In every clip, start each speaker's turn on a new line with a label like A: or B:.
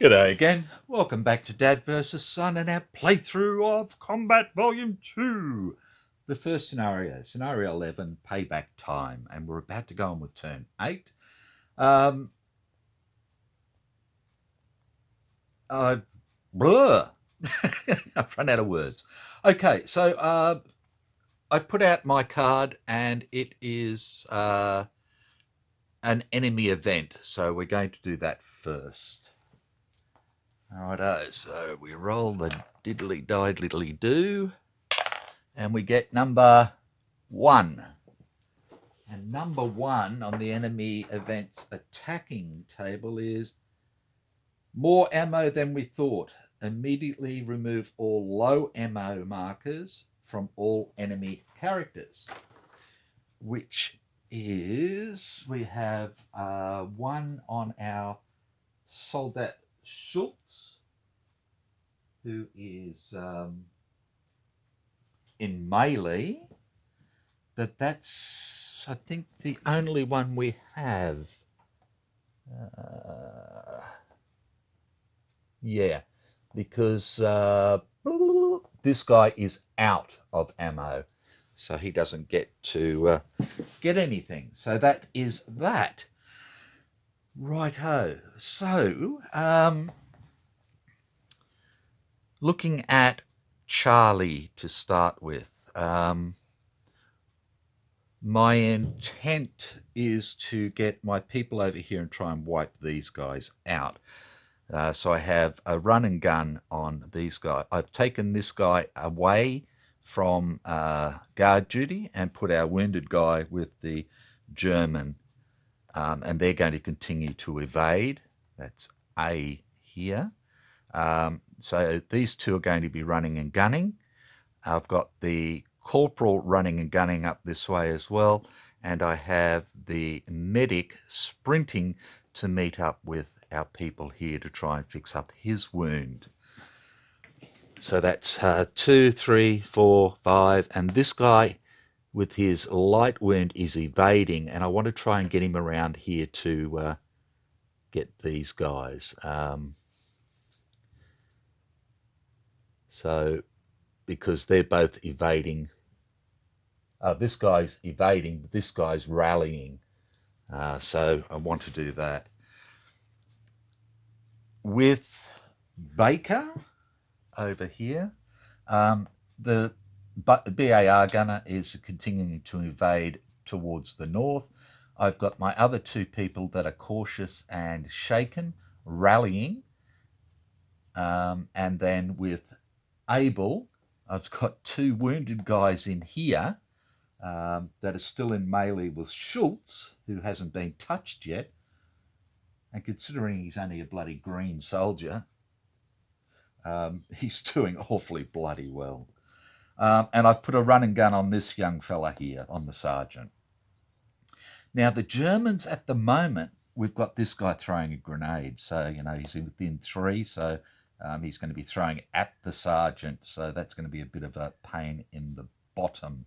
A: G'day again, welcome back to Dad vs Son and our playthrough of Combat Volume 2. The first scenario, Scenario 11, Payback Time, and we're about to go on with Turn 8. I've run out of words. Okay, so I put out my card and it is an enemy event, so we're going to do that first. Alrighto, so we roll the diddly-diddly-do, and we get number 1. And number 1 on the enemy events attacking table is more ammo than we thought. Immediately remove all low ammo markers from all enemy characters, which is, we have 1 on our Soldat Schultz, who is in melee, but that's, I think, the only one we have. Yeah, because this guy is out of ammo, so he doesn't get to get anything. So that is that. Righto. So, looking at Charlie to start with, my intent is to get my people over here and try and wipe these guys out. So I have a run and gun on these guys. I've taken this guy away from guard duty and put our wounded guy with the German. And they're going to continue to evade. That's A here. So these two are going to be running and gunning. I've got the corporal running and gunning up this way as well. And I have the medic sprinting to meet up with our people here to try and fix up his wound. So that's 2, 3, 4, 5. And this guy with his light wound is evading, and I want to try and get him around here to get these guys. So, because they're both evading. This guy's evading, but this guy's rallying. So I want to do that. With Baker over here, the BAR gunner is continuing to evade towards the north. I've got my other 2 people that are cautious and shaken, rallying. And then with Abel, I've got 2 wounded guys in here that are still in melee with Schultz, who hasn't been touched yet. And considering he's only a bloody green soldier, he's doing awfully bloody well. And I've put a run and gun on this young fella here, on the sergeant. Now, the Germans at the moment, we've got this guy throwing a grenade. So, you know, he's within 3, so he's going to be throwing it at the sergeant. So that's going to be a bit of a pain in the bottom.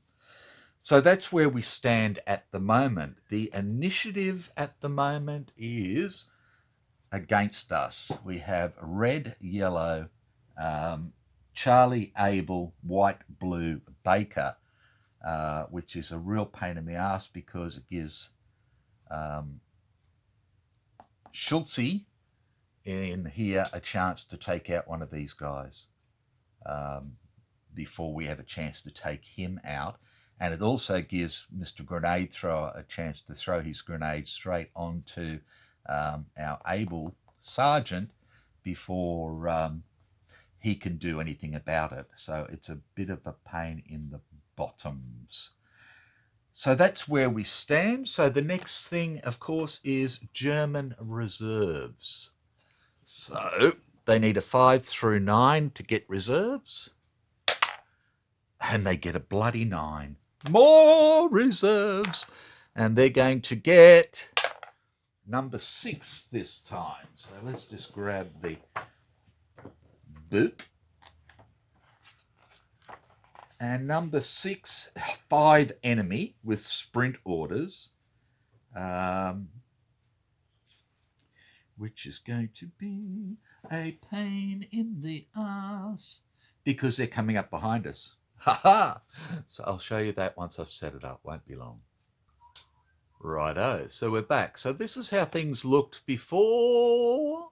A: So that's where we stand at the moment. The initiative at the moment is against us. We have red, yellow, Charlie, Abel, white, blue, Baker, which is a real pain in the ass because it gives Schultze in here a chance to take out one of these guys before we have a chance to take him out. And it also gives Mr. Grenade Thrower a chance to throw his grenade straight onto our Abel sergeant before he can do anything about it. So it's a bit of a pain in the bottoms. So that's where we stand. So the next thing, of course, is German reserves. So they need a 5 through 9 to get reserves. And they get a bloody 9. More reserves. And they're going to get number 6 this time. So let's just grab the book. And number 6, 5 enemy with sprint orders, which is going to be a pain in the ass because they're coming up behind us. Ha ha! So I'll show you that once I've set it up. Won't be long. Righto, so we're back. So this is how things looked before.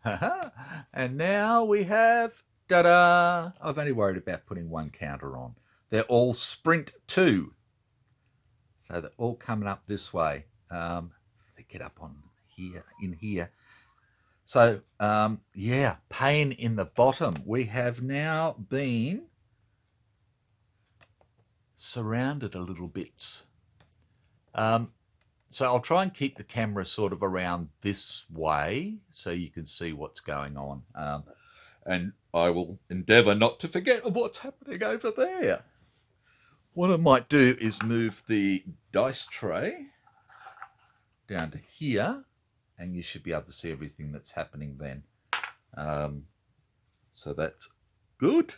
A: And now we have, ta-da! I've only worried about putting one counter on. They're all sprint 2. So they're all coming up this way. They get up on here, in here. So, yeah, pain in the bottom. We have now been surrounded a little bit. So I'll try and keep the camera sort of around this way so you can see what's going on. And I will endeavour not to forget what's happening over there. What I might do is move the dice tray down to here, and you should be able to see everything that's happening then. So that's good.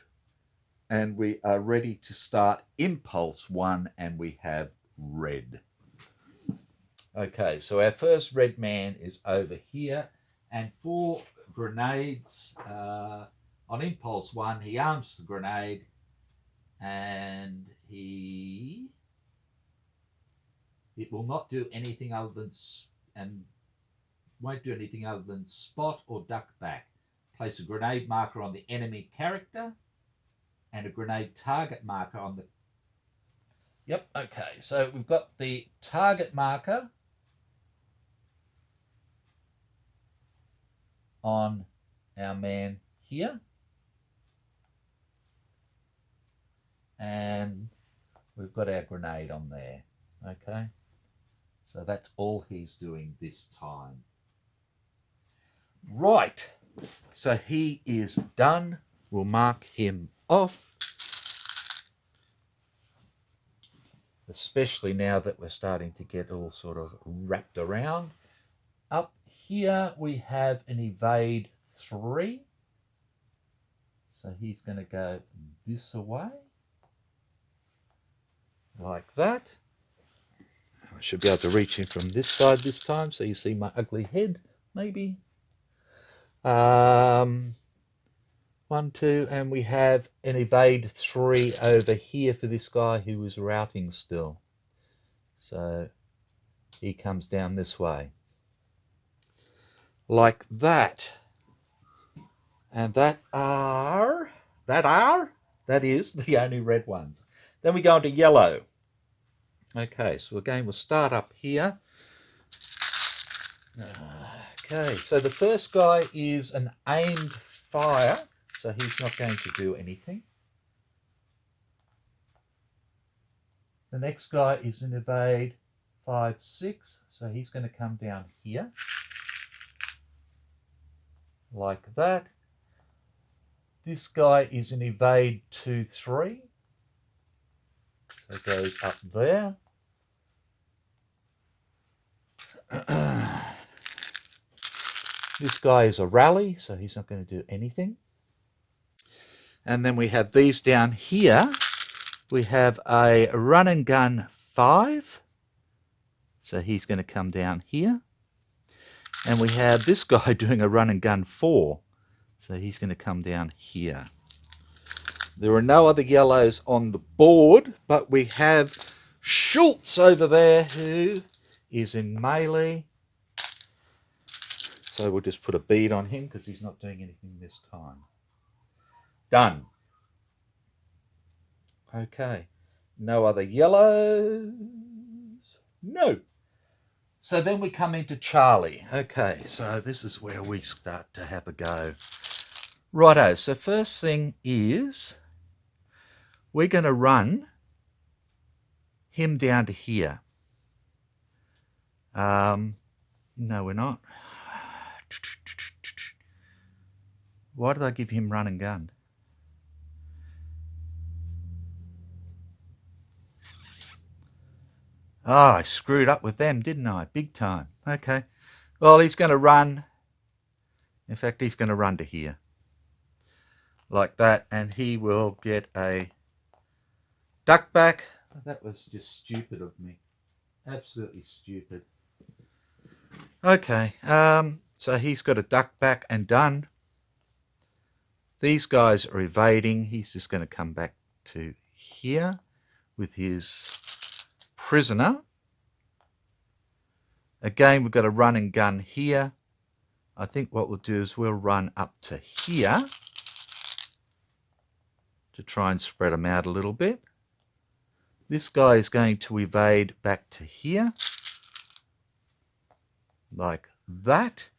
A: And we are ready to start Impulse 1, and we have red. Okay, so our first red man is over here, and for grenades, on Impulse 1, he arms the grenade, and it will not do anything other than, won't do anything other than spot or duck back. Place a grenade marker on the enemy character, and a grenade target marker on the... Yep, okay, so we've got the target marker on our man here, and we've got our grenade on there. Okay, so that's all he's doing this time. Right, so he is done. We'll mark him off, especially now that we're starting to get all sort of wrapped around. Up here we have an evade 3, so he's going to go this away like that. I should be able to reach him from this side this time so you see my ugly head maybe. 1, 2, and we have an evade 3 over here for this guy who is routing still, so he comes down this way like that. And that is the only red ones. Then we go into yellow. Okay, so again we'll start up here. Okay, so the first guy is an aimed fire, so he's not going to do anything. The next guy is an evade 5, 6, so he's going to come down here like that. This guy is an evade 2, 3, so it goes up there. This guy is a rally, so he's not going to do anything. And then we have these down here. We have a run and gun 5, so he's going to come down here. And we have this guy doing a run and gun 4, so he's going to come down here. There are no other yellows on the board, but we have Schultz over there who is in melee. So we'll just put a bead on him because he's not doing anything this time. Done. Okay. No other yellows? No. So then we come into Charlie. Okay, so this is where we start to have a go. Righto, so first thing is we're going to run him down to here. No, we're not. Why did I give him run and gun? I screwed up with them, didn't I? Big time. Okay. Well, he's going to run. In fact, he's going to run to here. like that, and he will get a duck back. That was just stupid of me. Absolutely stupid. Okay, so he's got a duck back and done. These guys are evading. He's just going to come back to here with his prisoner. Again, we've got a run and gun here. I think what we'll do is we'll run up to here to try and spread them out a little bit. This guy is going to evade back to here, like that.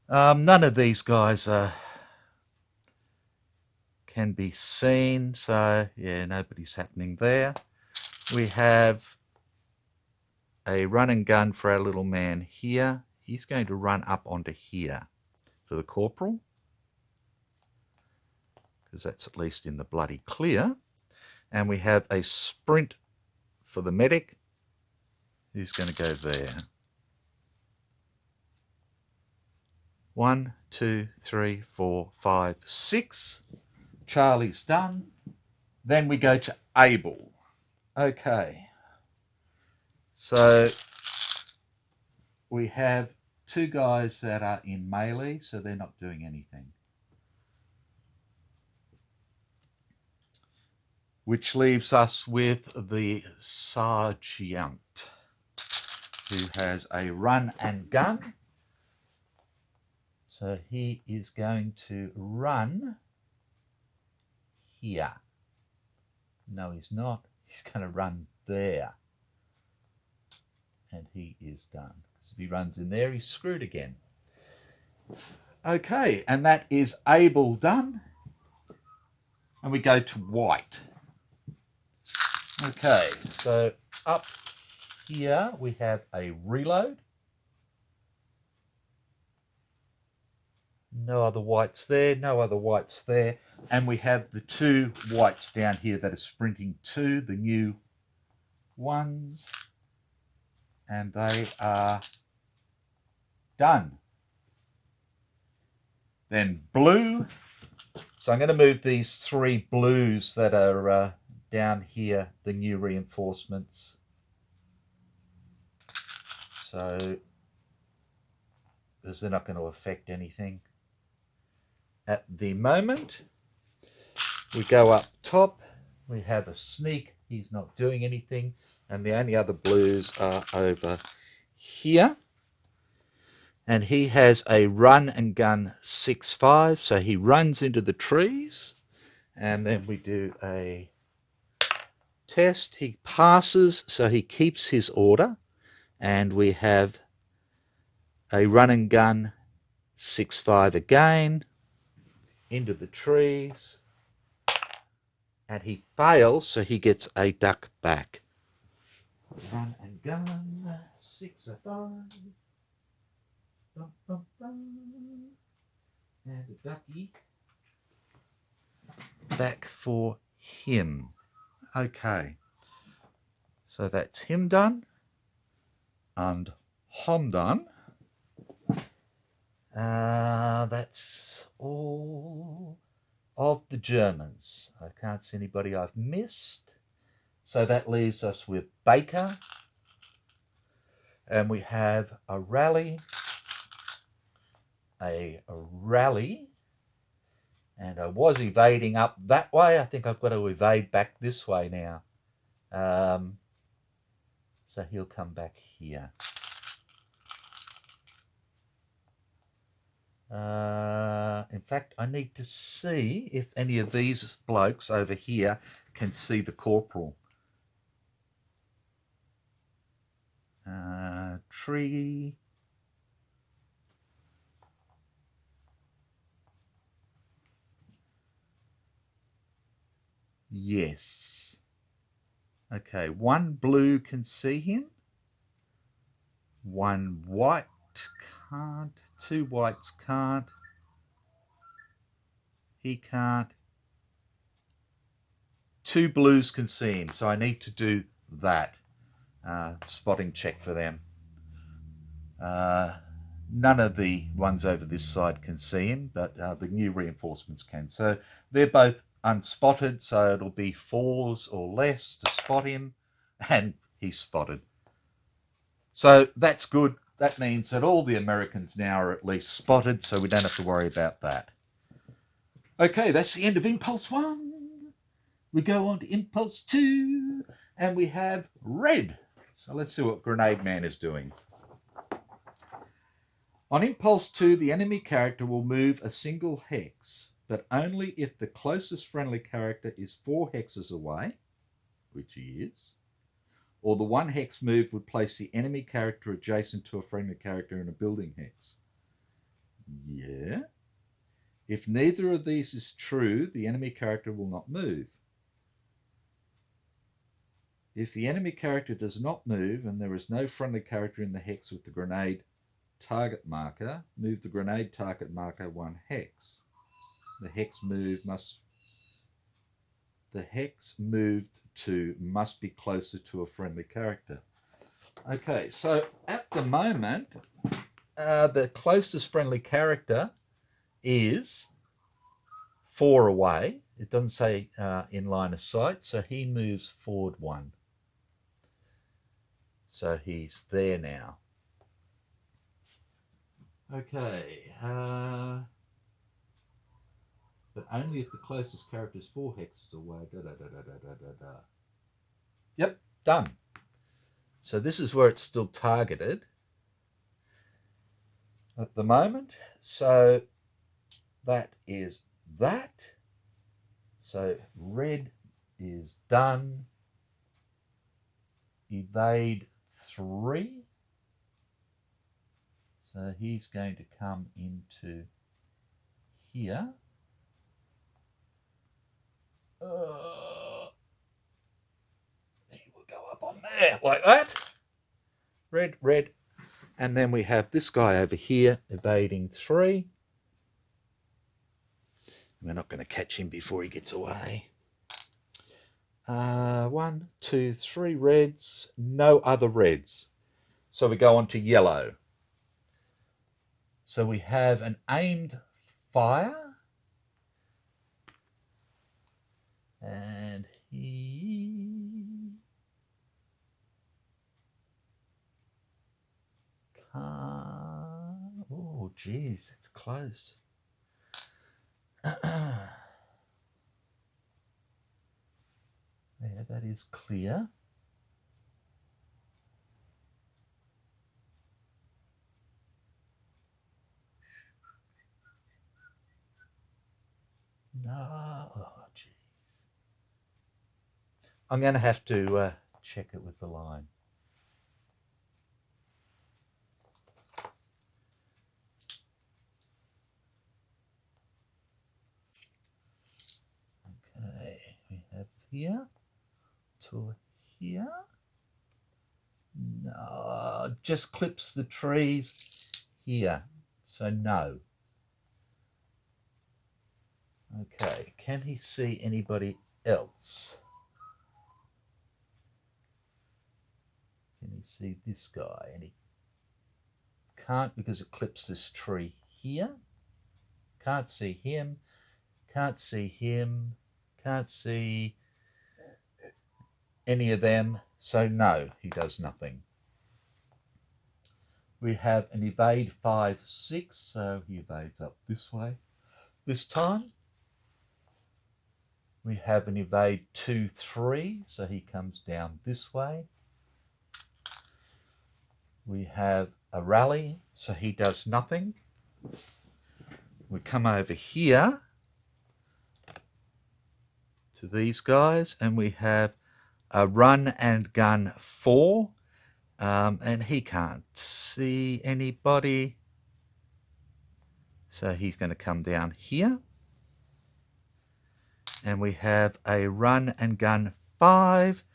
A: None of these guys can be seen, so yeah, nobody's happening there. We have a run and gun for our little man here. He's going to run up onto here for the corporal, because that's at least in the bloody clear. And we have a sprint for the medic. He's going to go there. 1, 2, 3, 4, 5, 6. Charlie's done. Then we go to Abel. Okay. So we have two guys that are in melee, so they're not doing anything. Which leaves us with the sergeant, who has a run and gun. So he is going to run here. No, he's not. He's going to run there. And he is done. Because if he runs in there, he's screwed again. Okay, and that is Abel done. And we go to white. Okay, so up here we have a reload. No other whites there, no other whites there. And we have the two whites down here that are sprinting to the new ones. And they are done. Then blue. So I'm going to move these three blues that are down here, the new reinforcements. So, because they're not going to affect anything at the moment. We go up top. We have a sneak. He's not doing anything. And the only other blues are over here. And he has a run and gun 6-5. So he runs into the trees. And then we do a test. He passes, so he keeps his order. And we have a run and gun 6-5 again. Into the trees. And he fails, so he gets a duck back. Run and gun 6-5. Bum, bum, bum. And a ducky back for him. Okay, so that's him done, and hom done. That's all of the Germans. I can't see anybody I've missed. So that leaves us with Baker. And we have a rally, and I was evading up that way. I think I've got to evade back this way now. So he'll come back here. In fact, I need to see if any of these blokes over here can see the corporal. Tree. Yes. Okay, one blue can see him. One white can't. Two whites can't. He can't. Two blues can see him, so I need to do that. Spotting check for them. None of the ones over this side can see him, but the new reinforcements can. So they're both unspotted, so it'll be 4s or less to spot him, and he's spotted. So that's good. That means that all the Americans now are at least spotted, so we don't have to worry about that. Okay, that's the end of Impulse 1. We go on to Impulse 2, and we have red. So let's see what Grenade Man is doing. On Impulse 2, the enemy character will move a single hex, but only if the closest friendly character is 4 hexes away, which he is, or the 1 hex move would place the enemy character adjacent to a friendly character in a building hex. Yeah. If neither of these is true, the enemy character will not move. If the enemy character does not move and there is no friendly character in the hex with the grenade target marker, move the grenade target marker 1 hex. The hex moved to must be closer to a friendly character. Okay, so at the moment, the closest friendly character is 4 away. It doesn't say in line of sight, so he moves forward 1. So he's there now. Okay, but only if the closest character is 4 hexes away. Yep, done. So this is where it's still targeted at the moment. So that is that. So red is done. Evade 3. So he's going to come into here. He will go up on there like that. Red, red. And then we have this guy over here evading 3. We're not going to catch him before he gets away. 1, 2, 3 reds. No other reds. So we go on to yellow. So we have an aimed fire. And he can't. Oh, geez, it's close. Yeah, that is clear. No, oh, geez. I'm going to have to check it with the line. Okay, we have here to here. No, just clips the trees here, so no. Okay, can he see anybody else? Can he see this guy? And he can't because it clips this tree here. Can't see him. Can't see him. Can't see any of them. So no, he does nothing. We have an evade 5, 6. So he evades up this way this time. We have an evade 2, 3. So he comes down this way. We have a rally. So he does nothing. We come over here to these guys and we have a run and gun 4, and he can't see anybody, so he's going to come down here. And we have a run and gun 5,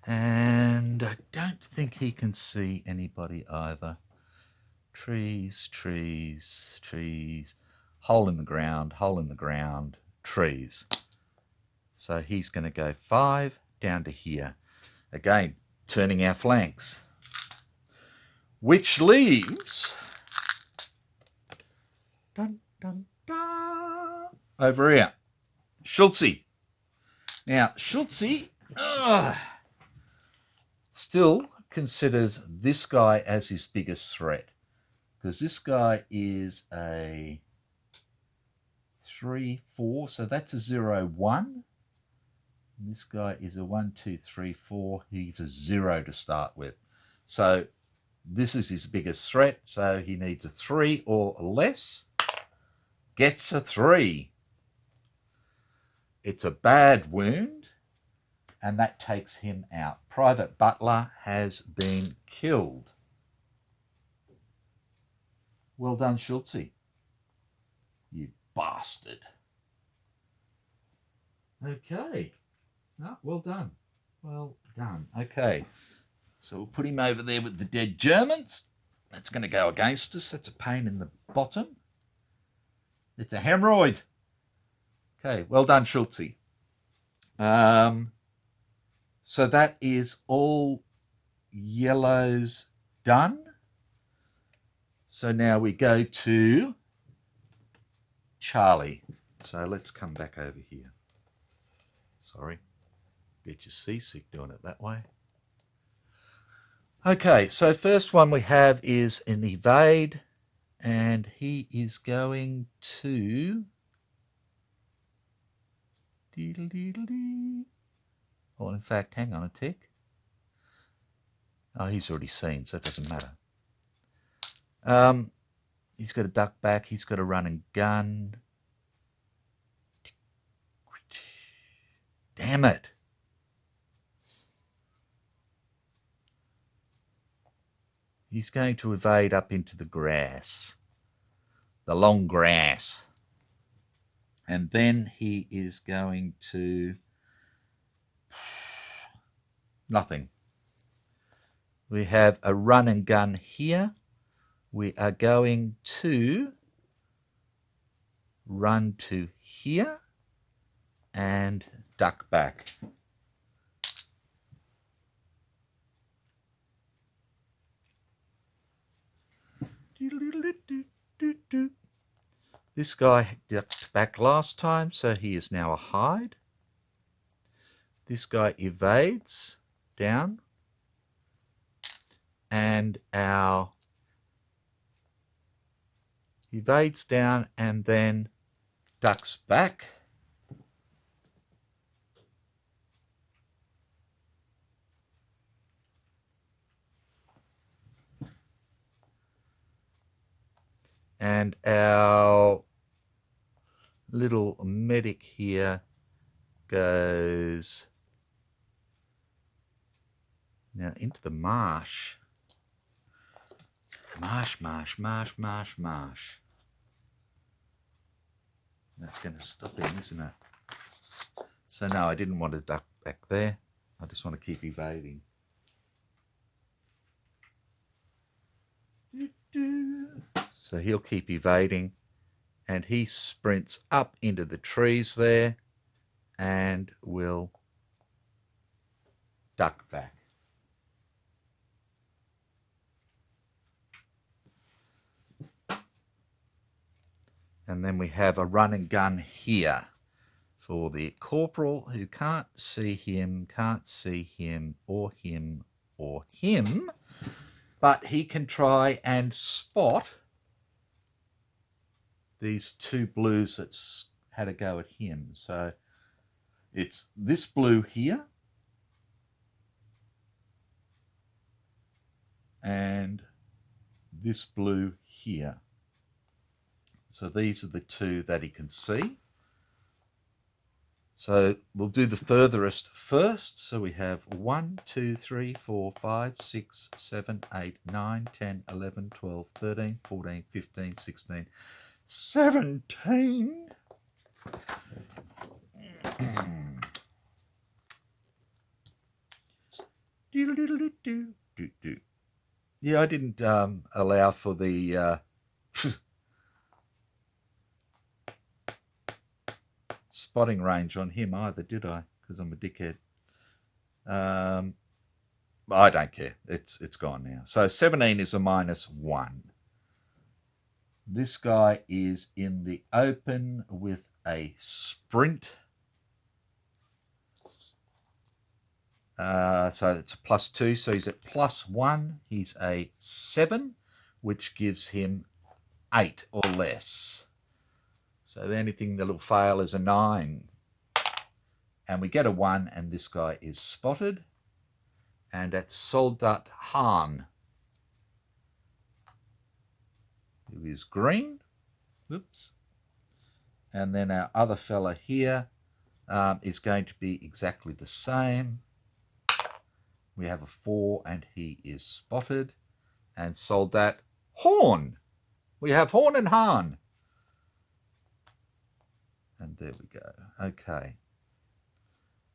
A: and I don't think he can see anybody either. Trees, trees, trees, hole in the ground, trees. So he's going to go 5 down to here. Again, turning our flanks. Which leaves dun, dun, dun. Over here. Schultzy. Now, Schultzy still considers this guy as his biggest threat, because this guy is a 3, 4, so that's a 0, 1. And this guy is a 1, 2, 3, 4. He's a 0 to start with. So this is his biggest threat, so he needs a 3 or less. Gets a 3. It's a bad wound, and that takes him out. Private Butler has been killed. Well done, Schultzy. You bastard. Okay. No, well done. Well done. Okay. So we'll put him over there with the dead Germans. That's going to go against us. That's a pain in the bottom. It's a hemorrhoid. Okay, well done, Schultzy. So that is all yellows done. So now we go to Charlie. So let's come back over here. Sorry. Get you seasick doing it that way. Okay, so first one we have is an evade, and he is going to... Oh, in fact, hang on a tick. Oh, he's already seen, so it doesn't matter. He's got a duck back. He's got a run and gun. Damn it. He's going to evade up into the grass. The long grass. And then he is going to... Nothing. We have a run and gun here. We are going to run to here and duck back. This guy ducked back last time, so he is now a hide. This guy evades down, and our evades down and then ducks back. And our little medic here goes now into the marsh. Marsh, marsh, marsh, marsh, marsh. That's going to stop him, isn't it? So no, I didn't want to duck back there. I just want to keep evading. So he'll keep evading, and he sprints up into the trees there and will duck back. And then we have a run and gun here for the corporal, who can't see him, or him, or him, but he can try and spot these two blues that's had a go at him. So it's this blue here and this blue here. So these are the two that he can see. So we'll do the furthest first. So we have 1, 2, 3, 4, 5, 6, 7, 8, 9, 10, 11, 12, 13, 14, 15, 16, 17. Yeah, I didn't allow for the spotting range on him either, did I? Because I'm a dickhead. I don't care. It's gone now. So 17 is a -1. This guy is in the open with a sprint. So it's a +2, so he's at +1. He's a 7, which gives him 8 or less. So the only thing that'll fail is a 9. And we get a 1, and this guy is spotted. And that's Soldat Hahn, who is green. Whoops. And then our other fella here is going to be exactly the same. We have a 4, and he is spotted. And Soldat Horn. We have Horn and Hahn. And there we go. Okay.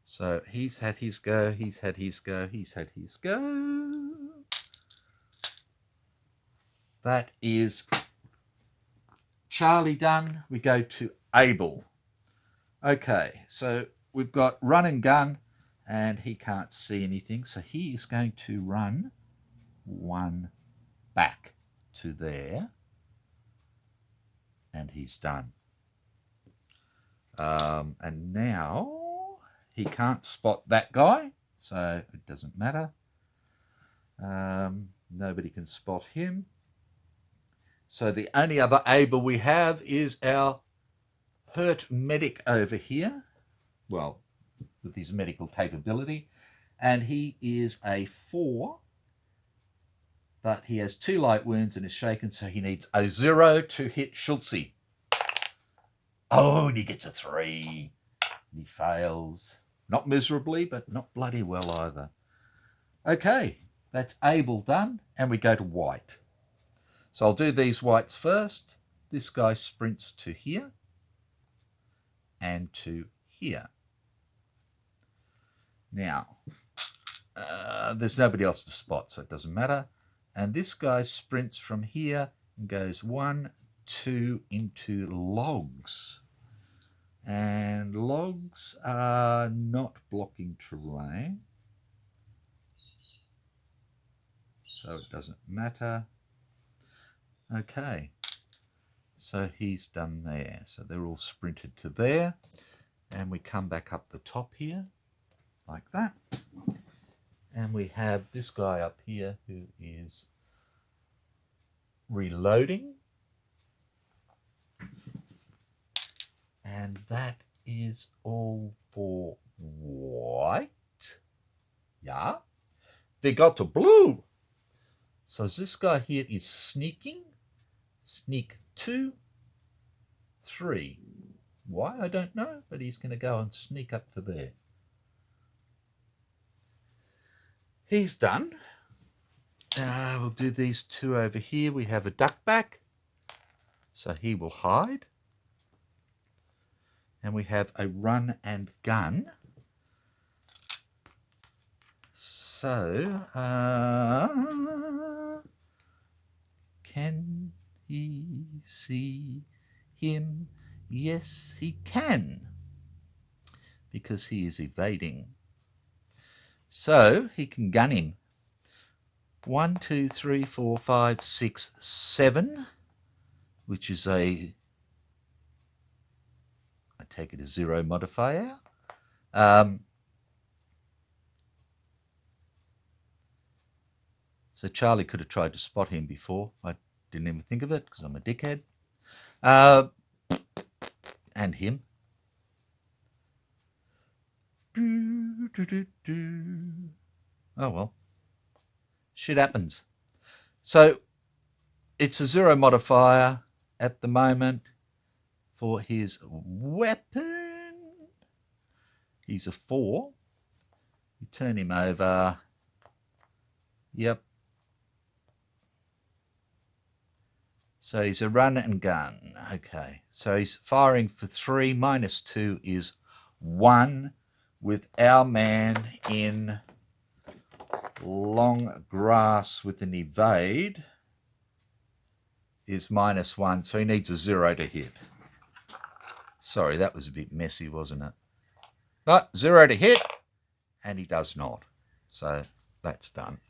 A: So he's had his go, he's had his go, he's had his go. That is Charlie done. We go to Abel. Okay, so we've got run and gun, and he can't see anything. So he is going to run 1 back to there. And he's done. And now he can't spot that guy, so it doesn't matter. Nobody can spot him. So the only other Abel we have is our hurt medic over here. Well, with his medical capability. And he is a 4. But he has 2 light wounds and is shaken, so he needs a 0 to hit Schulze. Oh, and he gets a 3. And he fails. Not miserably, but not bloody well either. Okay, that's Abel done, and we go to white. So I'll do these whites first. This guy sprints to here and to here. Now, there's nobody else to spot, so it doesn't matter. And this guy sprints from here and goes 1, 2 into logs. And logs are not blocking terrain, so it doesn't matter. Okay, so he's done there. So they're all sprinted to there. And we come back up the top here, like that. And we have this guy up here who is reloading. And that is all for white. Yeah. They got to blue. So this guy here is sneaking. Sneak 2, 3. Why? I don't know, but he's going to go and sneak up to there. He's done. We'll do these 2 over here. We have a duck back, so he will hide. And we have a run and gun. So, can he see him? Yes, he can, because he is evading. So, he can gun him. 1, 2, 3, 4, 5, 6, 7, which is a... I take it a 0 modifier. So Charlie could have tried to spot him before. I didn't even think of it because I'm a dickhead. And him. Oh well. Shit happens. So it's a 0 modifier at the moment. For his weapon, he's a 4. You turn him over. Yep. So he's a run and gun. Okay. So he's firing for 3. -2 is 1. With our man in long grass with an evade is -1. So he needs a 0 to hit. Sorry, that was a bit messy, wasn't it? But 0 to hit, and he does not. So that's done.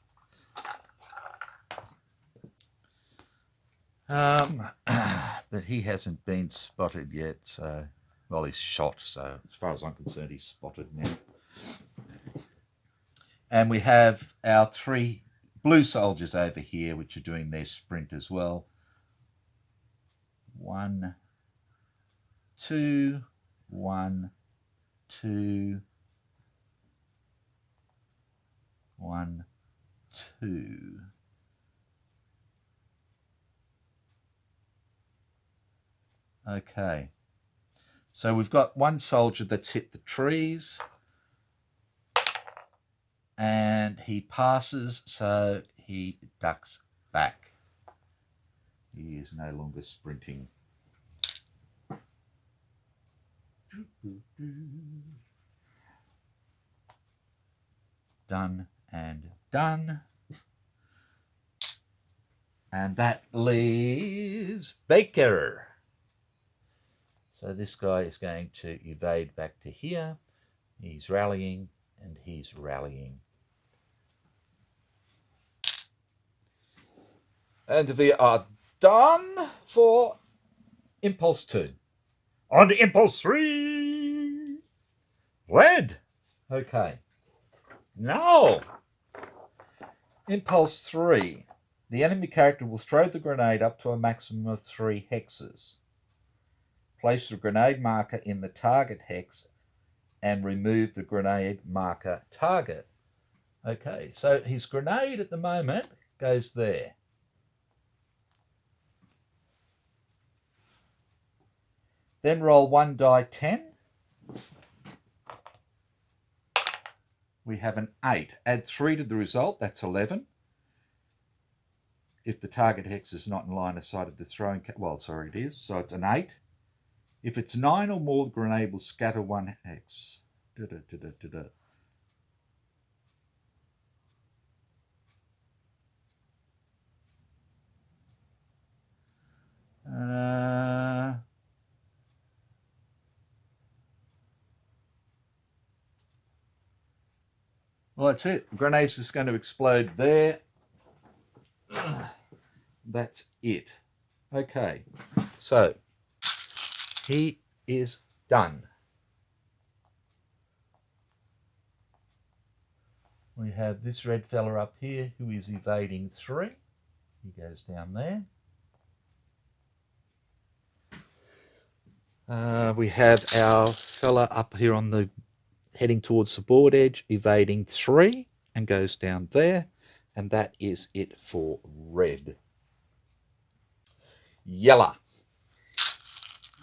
A: But he hasn't been spotted yet, so, well, he's shot, so as far as I'm concerned, he's spotted now. And we have our 3 blue soldiers over here, which are doing their sprint as well. 1, 2, 1, 2, 1, 2. Okay, so we've got 1 soldier that's hit the trees, and he passes, so he ducks back. He is no longer sprinting. Done and done. And that leaves Baker. So this guy is going to evade back to here. He's rallying and he's rallying. And we are done for Impulse 2. On to Impulse 3. Red. Okay. Now, Impulse 3. The enemy character will throw the grenade up to a maximum of 3 hexes. Place the grenade marker in the target hex and remove the grenade marker target. Okay, so his grenade at the moment goes there. Then roll 1 die 10. We have an 8. Add 3 to the result, that's 11. If the target hex is not in line of sight of the throwing... Well, sorry, it is. So it's an 8. If it's 9 or more, the grenade will scatter 1 hex. Well, that's it. The grenade's just going to explode there. That's it. Okay, so he is done. We have this red fella up here who is evading 3. He goes down there. We have our fella up here on the heading towards the board edge, evading 3 and goes down there. And that is it for red. Yellow.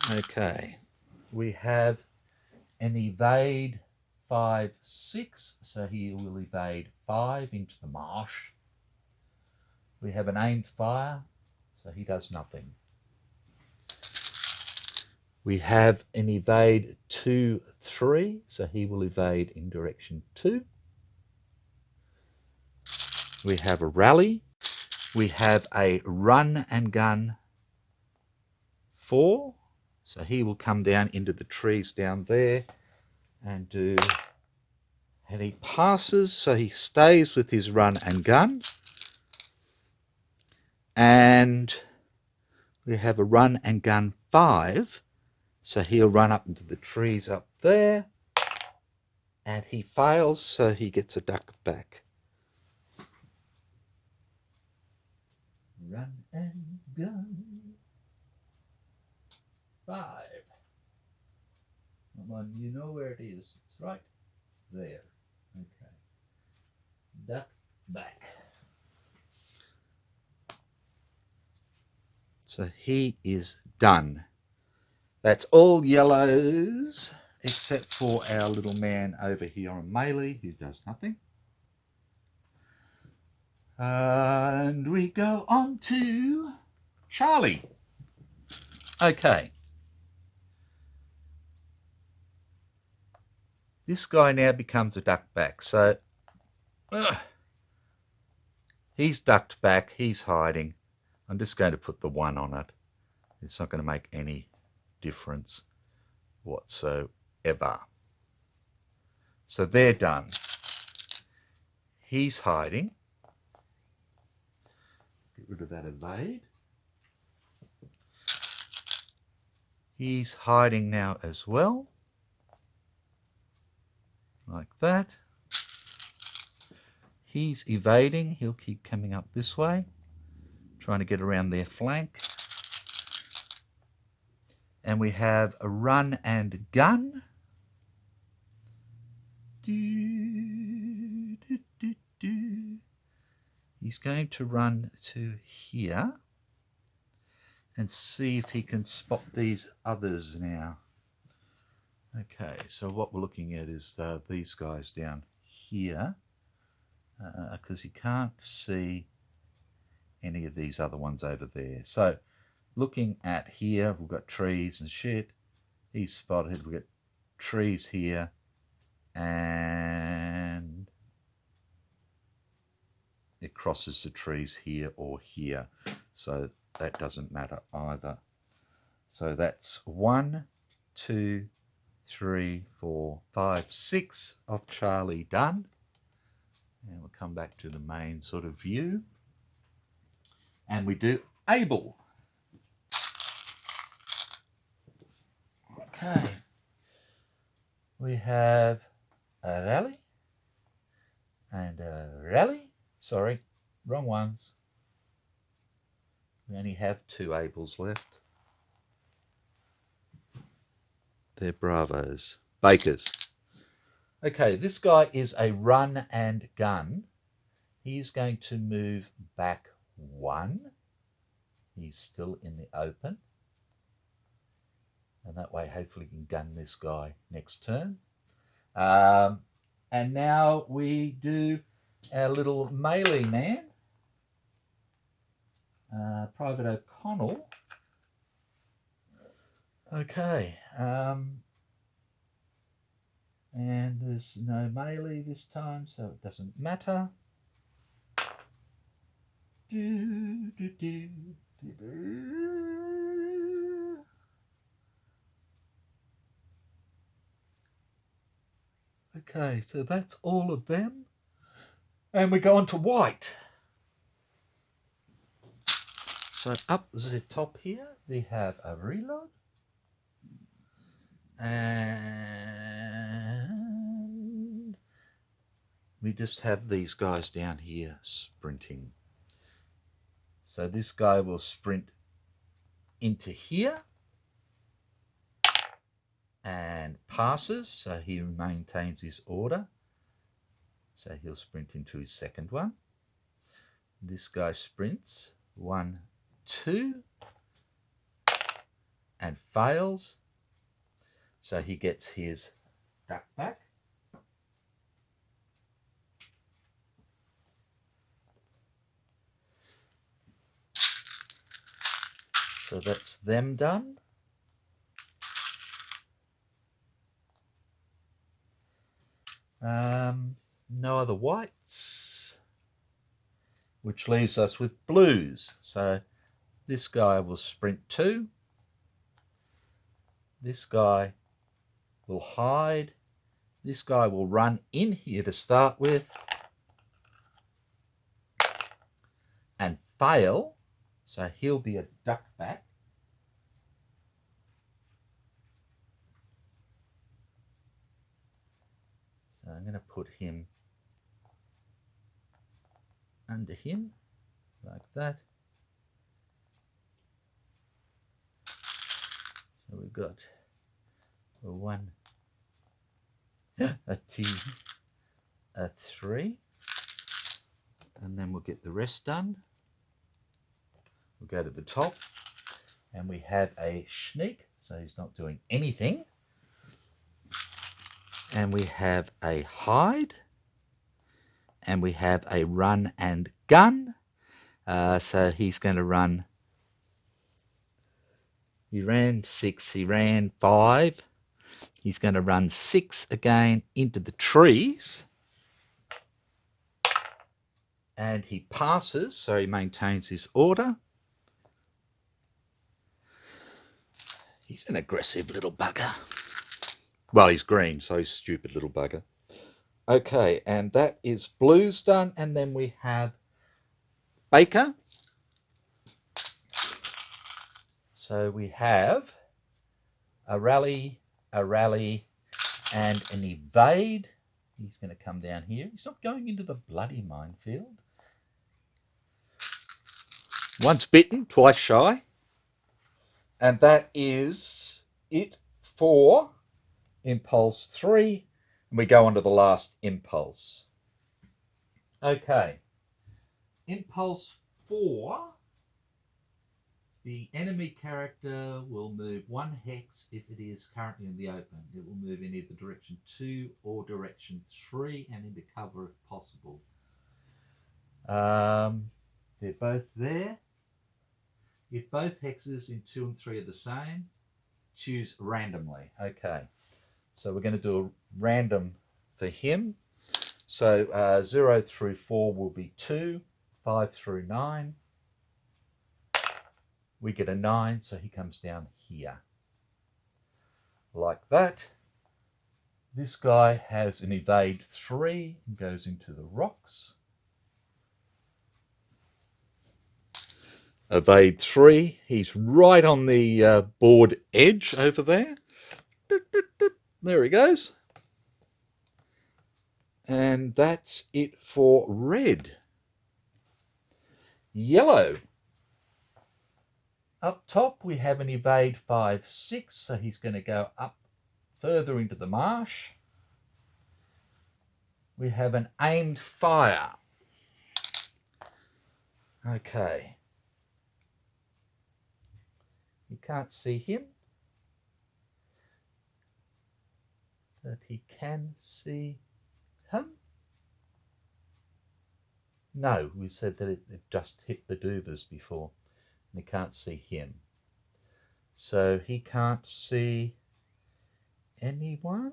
A: Okay, we have an evade 5, 6, so he will evade 5 into the marsh. We have an aimed fire, so he does nothing. We have an evade 2, 3, so he will evade in direction 2. We have a rally. We have a run and gun 4, so he will come down into the trees down there and do... And he passes, so he stays with his run and gun. And we have a run and gun 5, so he'll run up into the trees up there. And he fails, so he gets a duck back. Run and gun 5. Come on, you know where it is. It's right there. Okay. Duck back. So he is done. That's all yellows, except for our little man over here on melee, who does nothing. And we go on to Charlie. Okay. This guy now becomes a duck back. So he's ducked back. He's hiding. I'm just going to put the 1 on it. It's not going to make any difference whatsoever. So they're done. He's hiding. Get rid of that evade. He's hiding now as well. Like that. He's evading. He'll keep coming up this way, trying to get around their flank. And we have a run and gun. He's going to run to here and see if he can spot these others now. Okay, so what we're looking at is these guys down here, because he can't see any of these other ones over there. So looking at here, we've got trees and shit. He's spotted. We've got trees here, and it crosses the trees here or here. So that doesn't matter either. So that's 1, 2, 3, 4, 5, 6 of Charlie done. And we'll come back to the main sort of view. And we do Abel. Okay. We have a rally and a rally. Sorry, wrong ones. We only have 2 Abels left. They're Bravos. Bakers. Okay, this guy is a run and gun. He is going to move back 1. He's still in the open. And that way, hopefully, we can gun this guy next turn. And now we do our little melee man, Private O'Connell. Okay. And there's no melee this time, so it doesn't matter. Okay, so that's all of them. And we go on to white. So up the top here, we have a reload. And we just have these guys down here sprinting. So this guy will sprint into here and passes, so he maintains his order. So he'll sprint into his second one. This guy sprints 1, 2 and fails. So he gets his duck back. So that's them done. No other whites, which leaves us with blues. So this guy will sprint 2. This guy will hide. This guy will run in here to start with and fail. So he'll be a duck back. So I'm going to put him under him like that. So we've got a 1, a 2, a 3, and then we'll get the rest done. We'll go to the top, and we have a sneak, so he's not doing anything. And we have a hide, and we have a run and gun. So he's going to run. He ran 6, he ran 5. He's going to run 6 again into the trees. And he passes, so he maintains his order. He's an aggressive little bugger. Well, he's green, so he's a stupid little bugger. Okay, and that is blues done. And then we have Baker. So we have a rally, and an evade. He's going to come down here. He's not going into the bloody minefield. Once bitten, twice shy. And that is it for impulse 3. And we go on to the last impulse. Okay. Impulse 4. The enemy character will move 1 hex if it is currently in the open. It will move in either direction 2 or direction 3 and into cover if possible. They're both there. If both hexes in 2 and 3 are the same, choose randomly. Okay, so we're going to do a random for him. So 0 through 4 will be 2, 5 through 9. We get a 9, so he comes down here. Like that. This guy has an evade 3 and goes into the rocks. Evade 3, he's right on the board edge over there. There he goes. And that's it for red. Yellow. Up top we have an evade 5, 6, so he's going to go up further into the marsh. We have an aimed fire. Okay. You can't see him, but he can see him. No, we said that it just hit the duvers before, and he can't see him. So he can't see anyone?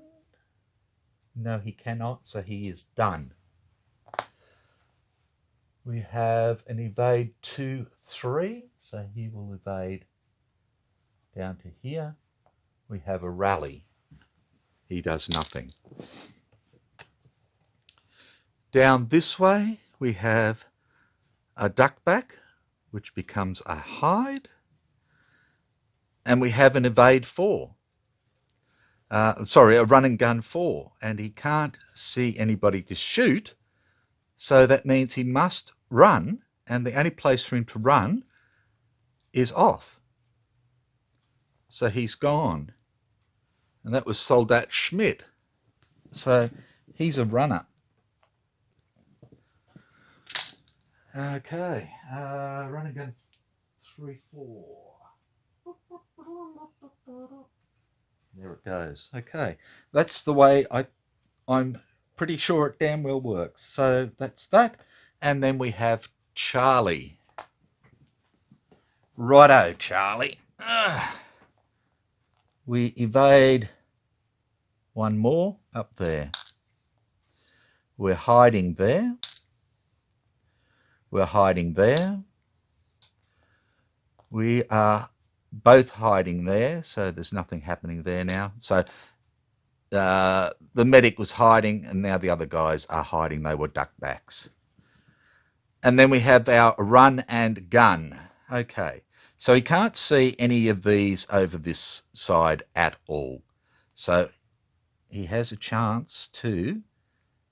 A: No, he cannot, so he is done. We have an evade 2, 3, so he will evade down to here. We have a rally. He does nothing. Down this way, we have a duckback, which becomes a hide. And we have an evade 4. A run and gun 4. And he can't see anybody to shoot. So that means he must run. And the only place for him to run is off. So he's gone. And that was Soldat Schmidt. So he's a runner. Okay. Run and gun 3, 4. There it goes. Okay. That's the way I'm pretty sure it damn well works. So that's that. And then we have Charlie. Righto, Charlie. We evade 1 more up there. We're hiding there. We're hiding there. We are both hiding there, so there's nothing happening there now. So the medic was hiding, and now the other guys are hiding. They were duckbacks. And then we have our run and gun. Okay. So he can't see any of these over this side at all. So he has a chance to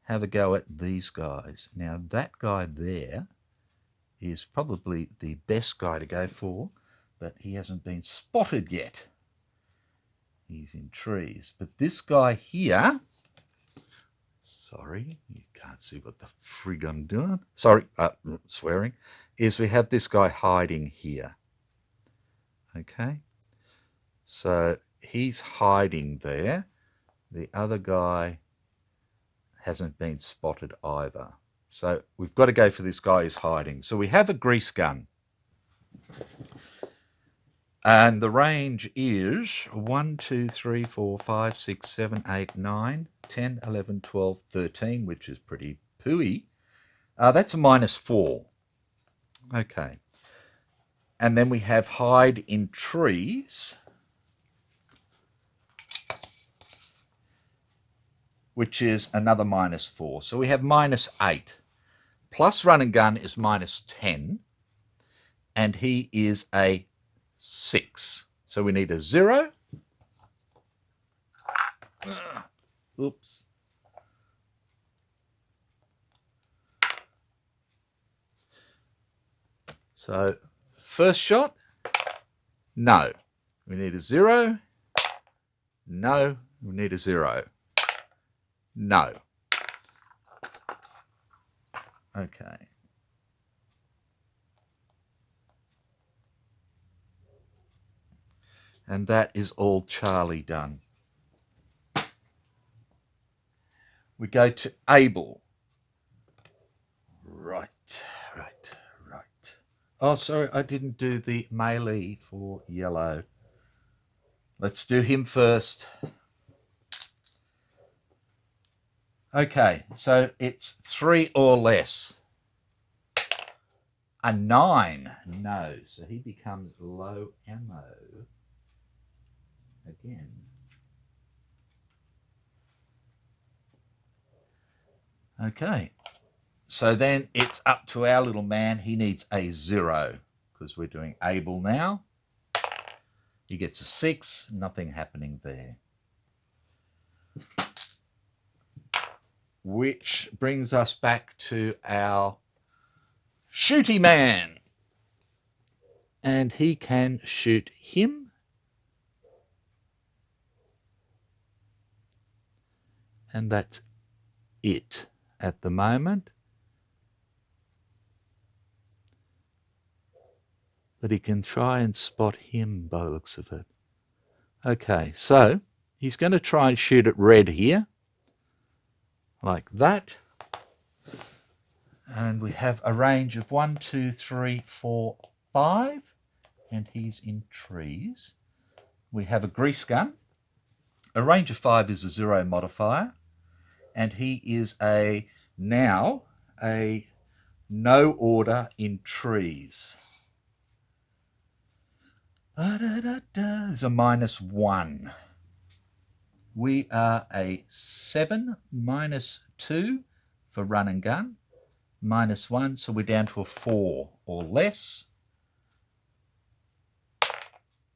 A: have a go at these guys. Now that guy there is probably the best guy to go for, but he hasn't been spotted yet. He's in trees. But this guy here, sorry, you can't see what the frig I'm doing. Sorry, swearing, is we have this guy hiding here. Okay, so he's hiding there. The other guy hasn't been spotted either. So we've got to go for this guy who's hiding. So we have a grease gun. And the range is 1, 2, 3, 4, 5, 6, 7, 8, 9, 10, 11, 12, 13, which is pretty pooey. That's a -4. Okay. And then we have hide in trees, which is another -4. So we have -8. Plus run and gun is -10. And he is a 6. So we need a 0, Oops. So, first shot, no. We need a 0. No. We need a 0. No. Okay. And that is all Charlie done. We go to Abel. Right. Oh, sorry, I didn't do the melee for yellow. Let's do him first. Okay, so it's 3 or less. A 9. No, so he becomes low ammo again. Okay, so then it's up to our little man. He needs a 0 because we're doing Abel now. He gets a 6, nothing happening there. Which brings us back to our shooty man. And he can shoot him. And that's it at the moment. But he can try and spot him by the looks of it. Okay, so he's going to try and shoot at red here. Like that. And we have a range of 1, 2, 3, 4, 5. And he's in trees. We have a grease gun. A range of 5 is a 0 modifier. And he is now a no order in trees. Is a -1. We are a 7 -2 for run and gun. -1, so we're down to a 4 or less.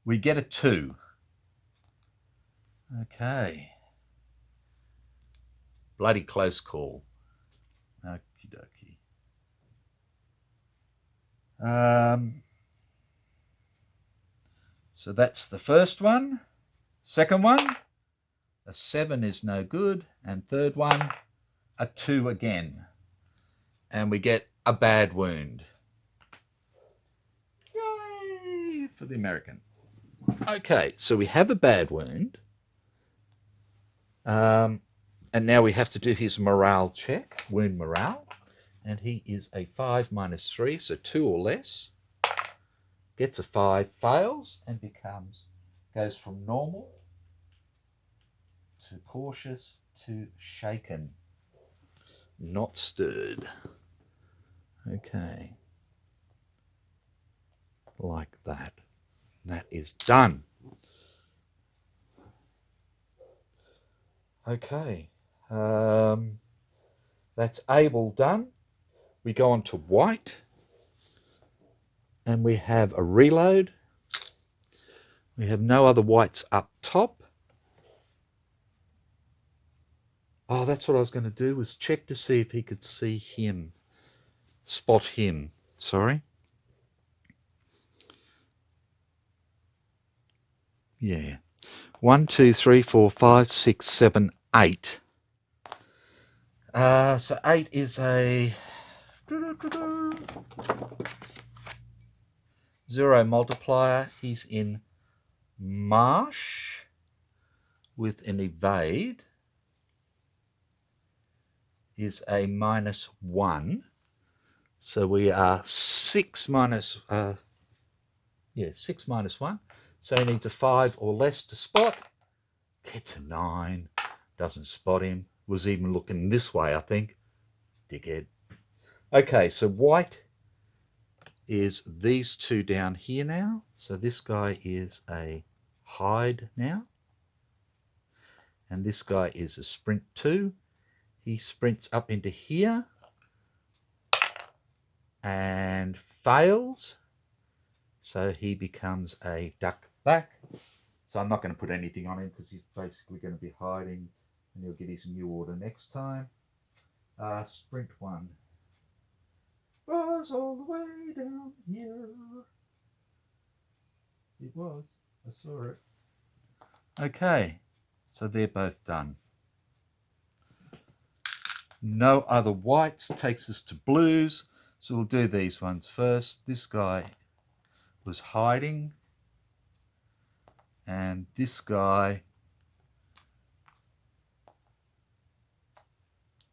A: We get a 2. Okay. Bloody close call. Okie dokie. So that's the first one. Second one, a 7 is no good. And third one, a 2 again. And we get a bad wound. Yay for the American. Okay, so we have a bad wound. And now we have to do his morale check, wound morale. And he is a 5 -3, so 2 or less. Gets a 5, fails, and goes from normal to cautious to shaken. Not stirred. Okay. Like that. That is done. Okay. That's Abel done. We go on to white. And we have a reload. We have no other whites up top. Oh, that's what I was going to do, was check to see if he could see him. Spot him. Sorry. Yeah. 1, 2, 3, 4, 5, 6, 7, 8. So 8 is a 0 multiplier. He's in marsh with an evade. Is a -1. So we are 6 -1. So he needs a 5 or less to spot. Gets a 9. Doesn't spot him. Was even looking this way, I think. Dickhead. Okay, so white is these two down here now. So this guy is a hide now. And this guy is a sprint 2. He sprints up into here and fails. So he becomes a duck back. So I'm not going to put anything on him because he's basically going to be hiding, and he'll get his new order next time. Sprint 1 was all the way down here. It was. I saw it. Okay, so they're both done. No other whites takes us to blues, so we'll do these ones first. This guy was hiding, and this guy,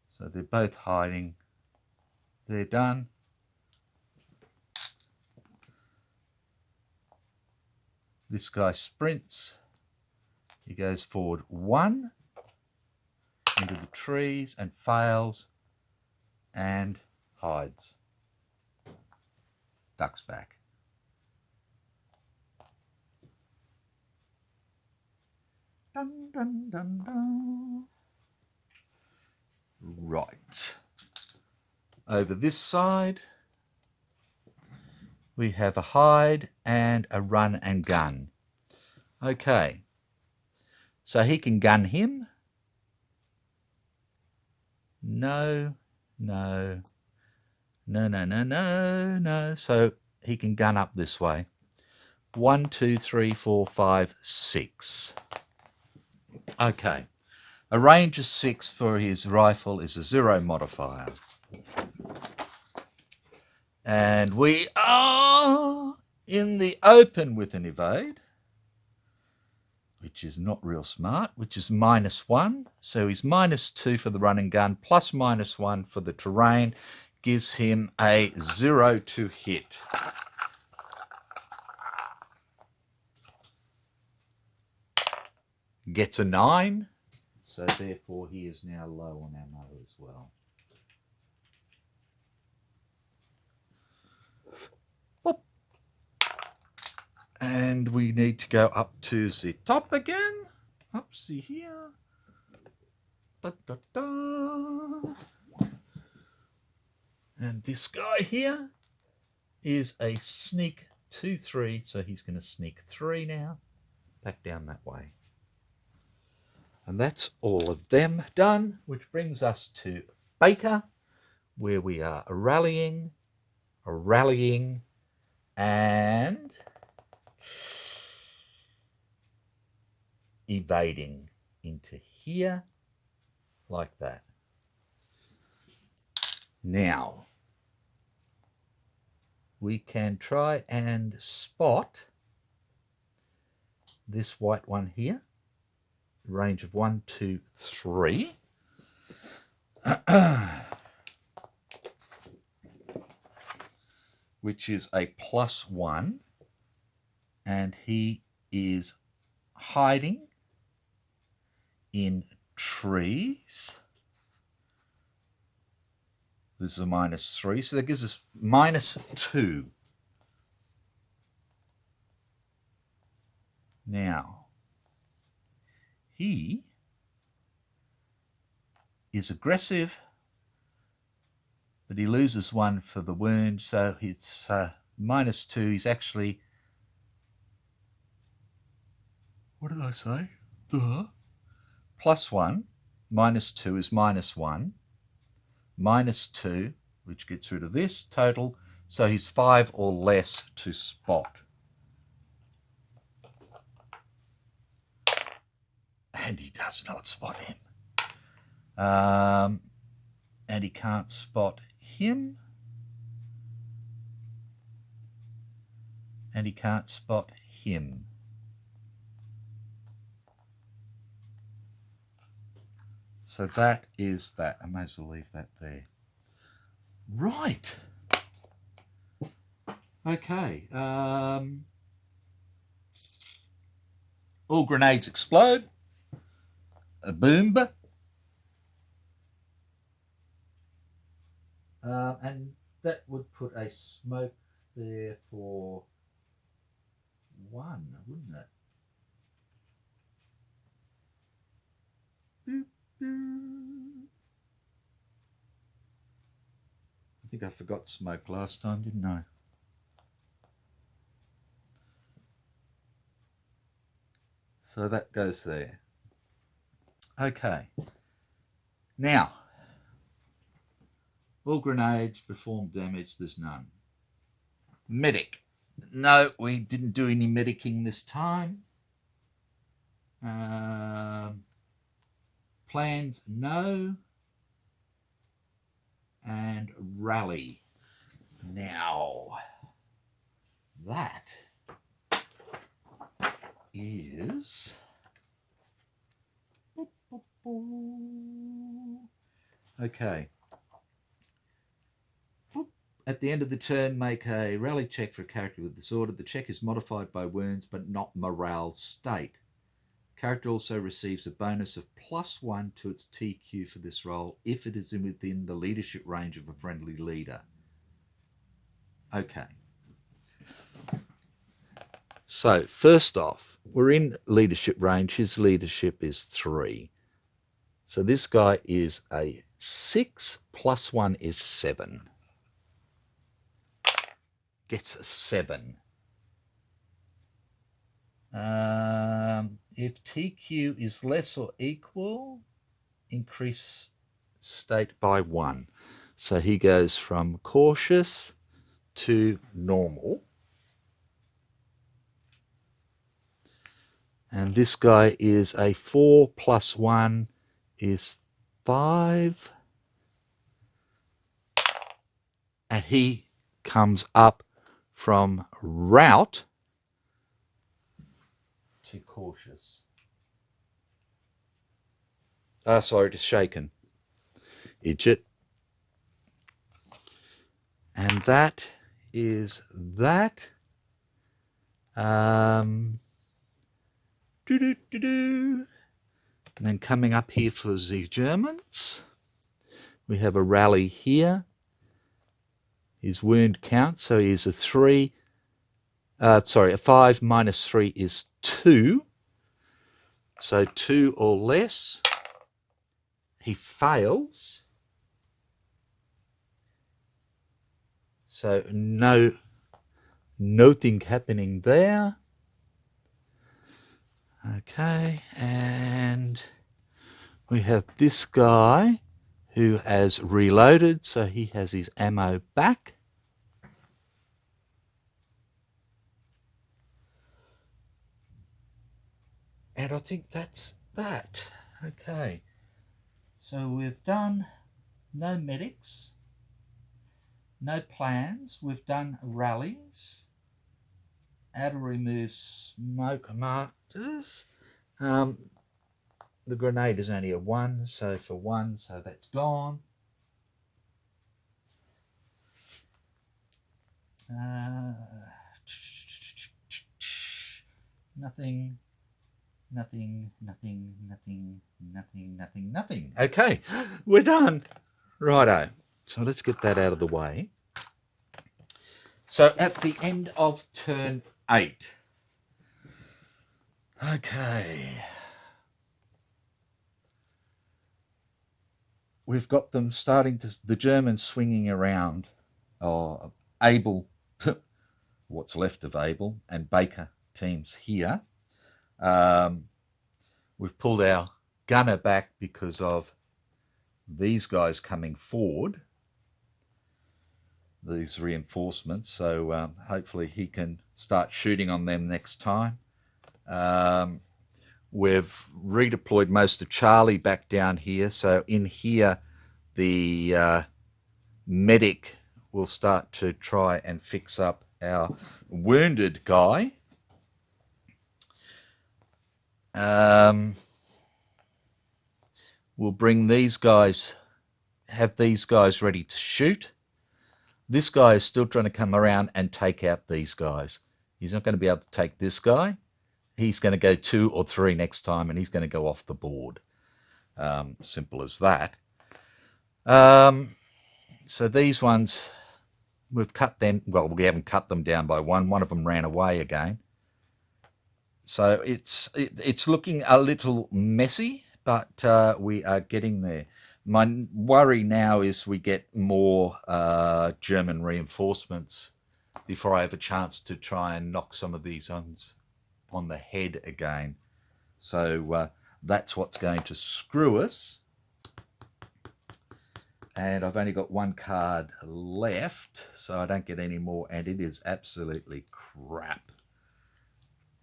A: so they're both hiding. They're done. This guy sprints. He goes forward 1 into the trees and fails and hides. Ducks back. Dun, dun, dun, dun. Right. Over this side, we have a hide and a run and gun. Okay. So he can gun him. No, no, no, no, no, no, no. So he can gun up this way. 1, 2, 3, 4, 5, 6. Okay. A range of 6 for his rifle is a 0 modifier. And we are in the open with an evade, which is not real smart, which is -1. So he's -2 for the run and gun, plus -1 for the terrain, gives him a 0 to hit. Gets a 9, so therefore he is now low on ammo as well. And we need to go up to the top again. Up, see here. Da, da, da. And this guy here is a sneak 2-3, so he's going to sneak 3 now. Back down that way. And that's all of them done, which brings us to Baker, where we are rallying, and evading into here, like that. Now, we can try and spot this white one here, range of 1, 2, 3. Which is a +1, and he is hiding in trees. This is a -3, so that gives us -2. Now, he is aggressive, but he loses 1 for the wound, so it's -2. He's actually, what did I say? +1, -2 is -1, -2, which gets rid of this total, so he's 5 or less to spot. And he does not spot him. And he can't spot him. And he can't spot him. So that is that. I may as well leave that there. Right. Okay. All grenades explode. A boom. And that would put a smoke there for 1, wouldn't it? Boop, boop. I think I forgot smoke last time, didn't I? So that goes there. Okay. Now, all grenades perform damage. There's none. Medic. No, we didn't do any medicing this time. Plans, no. And rally. Now, that is... Okay. At the end of the turn, make a rally check for a character with disorder. The check is modified by wounds, but not morale state. Character also receives a bonus of +1 to its TQ for this roll if it is within the leadership range of a friendly leader. Okay. So, first off, we're in leadership range. His leadership is 3. So this guy is a 6, +1 is 7. Gets a 7. If TQ is less or equal, increase state by 1. So he goes from cautious to normal. And this guy is a 4 +1 is 5. And he comes up from rout to cautious. Sorry, to shaken. Idiot. And that is that. And then coming up here for the Germans, we have a rally here. His wound count, so he is a 3. A 5 minus 3 is 2. So 2 or less. He fails. So nothing happening there. Okay, and we have this guy who has reloaded, so he has his ammo back. And I think that's that. Okay, so we've done no medics, no plans, we've done rallies, add or remove smoke markers. The grenade is only a 1, so for 1, so that's gone. Nothing. Okay, we're done. Righto. So let's get that out of the way. So at the end of turn 8. Okay. We've got them starting to, the Germans swinging around, or Able, what's left of Able, and Baker teams here. We've pulled our gunner back because of these guys coming forward, these reinforcements, so hopefully he can start shooting on them next time. We've redeployed most of Charlie back down here, so in here the medic will start to try and fix up our wounded guy. We'll bring these guys, have these guys ready to shoot. This guy is still trying to come around and take out these guys. He's not going to be able to take this guy. He's going to go 2 or 3 next time, and he's going to go off the board. Simple as that. So these ones, we've cut them. Well, we haven't cut them down by 1. One of them ran away again. So it's looking a little messy, but we are getting there. My worry now is we get more German reinforcements before I have a chance to try and knock some of these on the head again. So that's what's going to screw us. And I've only got one card left, so I don't get any more, and it is absolutely crap.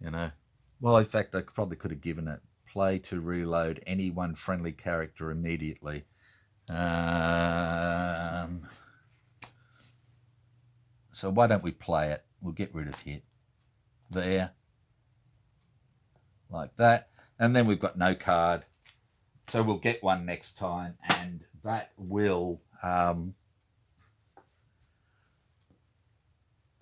A: You know, well, in fact, I probably could have given it play to reload any one friendly character immediately. So why don't we play it? We'll get rid of hit there, like that, and then we've got no card, so we'll get one next time, and that will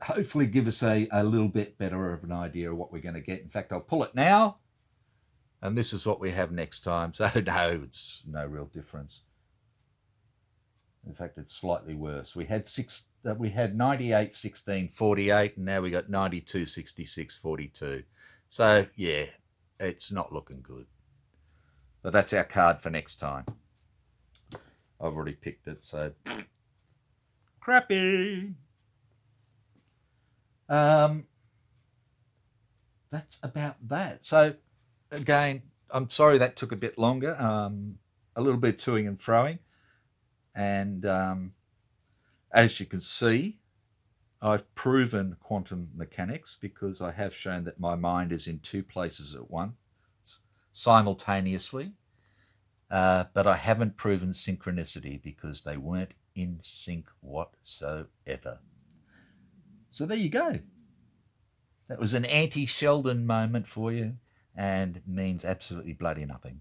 A: hopefully give us a little bit better of an idea of what we're going to get. In fact, I'll pull it now, and this is what we have next time. So no, it's no real difference. In fact, it's slightly worse. We had 98, 16, 48, and now we got 92, 66, 42. So yeah, it's not looking good. But that's our card for next time. I've already picked it, so crappy. That's about that. So again, I'm sorry that took a bit longer. A little bit toing and froing. And as you can see, I've proven quantum mechanics because I have shown that my mind is in two places at once simultaneously. But I haven't proven synchronicity because they weren't in sync whatsoever. So there you go. That was an anti-Sheldon moment for you and means absolutely bloody nothing.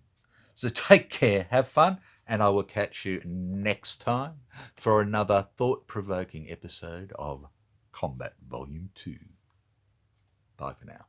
A: So take care, have fun, and I will catch you next time for another thought-provoking episode of Combat Volume 2. Bye for now.